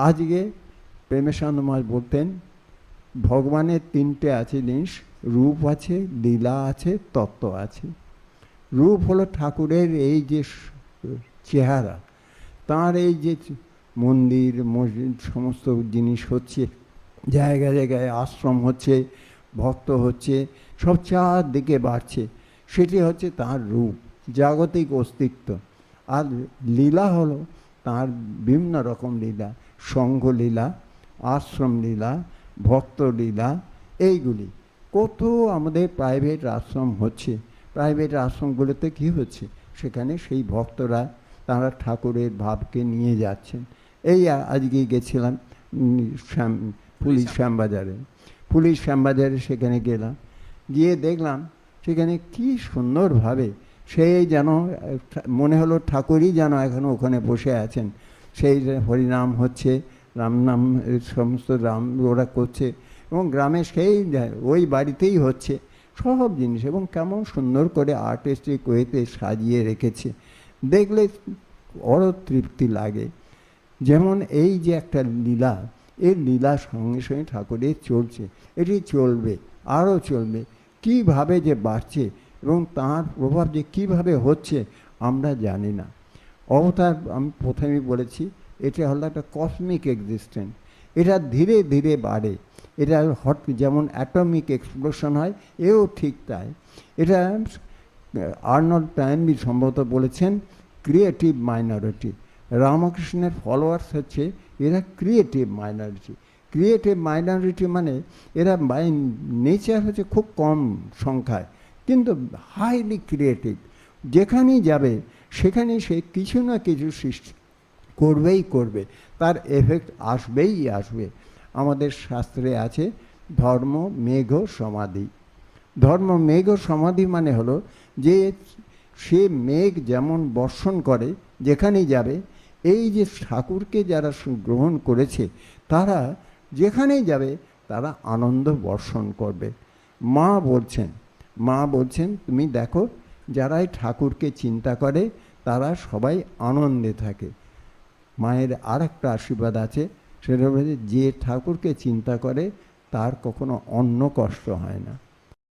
আজকে প্রেমেশানন্দ মহারাজ বলতেন ভগবানের তিনটে আছে জিনিস, রূপ আছে, লীলা আছে, তত্ত্ব আছে। রূপ হলো ঠাকুরের এই যে চেহারা, তার এই যে মন্দির মসজিদ সমস্ত জিনিস হচ্ছে, জায়গায় জায়গায় আশ্রম হচ্ছে, ভক্ত হচ্ছে, সব চারদিকে বাড়ছে, সেটি হচ্ছে তার রূপ, জাগতিক অস্তিত্ব। আর লীলা হলো তার বিভিন্ন রকম লীলা, সঙ্ঘ লীলা, আশ্রম লীলা, ভক্ত লীলা, এইগুলি। কত আমাদের প্রাইভেট আশ্রম হচ্ছে, প্রাইভেট আশ্রমগুলোতে কী হচ্ছে, সেখানে সেই ভক্তরা তারা ঠাকুরের ভাবকে নিয়ে যাচ্ছেন। এই আজকে গেছিলাম পুলিশ শ্যামবাজারে, পুলিশ শ্যামবাজারে সেখানে গেলাম, গিয়ে দেখলাম সেখানে কি সুন্দরভাবে সেই যেন মনে হলো ঠাকুরই যেন এখনও ওখানে বসে আছেন। সেই হরিনাম হচ্ছে, রাম নাম সমস্ত রাম ওরা করছে, এবং গ্রামে সেই ওই বাড়িতেই হচ্ছে সব জিনিস, এবং কেমন সুন্দর করে আর্টিস্টিক ওয়েতে সাজিয়ে রেখেছে, দেখলে বড় তৃপ্তি লাগে। যেমন এই যে একটা লীলা, এই লীলা সঙ্গে সঙ্গে ঠাকুরের চলছে, এটি চলবে, আরও চলবে, কীভাবে যে বাড়ছে এবং তার প্রভাব যে কীভাবে হচ্ছে আমরা জানি না। অবতার আমি প্রথমেই বলেছি, এটা হলো একটা কসমিক এক্সিস্টেন্স, এটা ধীরে ধীরে বাড়ে, এটা যেমন অ্যাটমিক এক্সপ্লোশন হয়, এও ঠিক তাই। এটা আর্নল্ড টয়েনবি সম্ভবত বলেছেন ক্রিয়েটিভ মাইনরিটি। রামকৃষ্ণের ফলোয়ার্স হচ্ছে এরা ক্রিয়েটিভ মাইনরিটি। ক্রিয়েটিভ মাইনরিটি মানে এরা বাই নেচার হচ্ছে খুব কম সংখ্যায়, কিন্তু হাইলি ক্রিয়েটিভ। যেখানেই যাবে সেখানেই সে কিছু না কিছু সৃষ্টি করবেই করবে, তার এফেক্ট আসবেই আসবে। আমাদের শাস্ত্রে আছে ধর্ম মেঘ সমাধি। ধর্ম মেঘ সমাধি মানে হলো যে সে মেঘ যেমন বর্ষণ করে যেখানেই যাবে, এই যে ঠাকুরকে যারা গ্রহণ করেছে তারা যেখানেই যাবে তারা আনন্দ বর্ষণ করবে। মা বলছেন তুমি দেখো, যারাই ঠাকুরকে চিন্তা করে তারা সবাই আনন্দে থাকে। মায়ের আর একটা আশীর্বাদ আছে, সেটা হচ্ছে যে ঠাকুরকে চিন্তা করে তার কখনো অন্ন কষ্ট হয় না।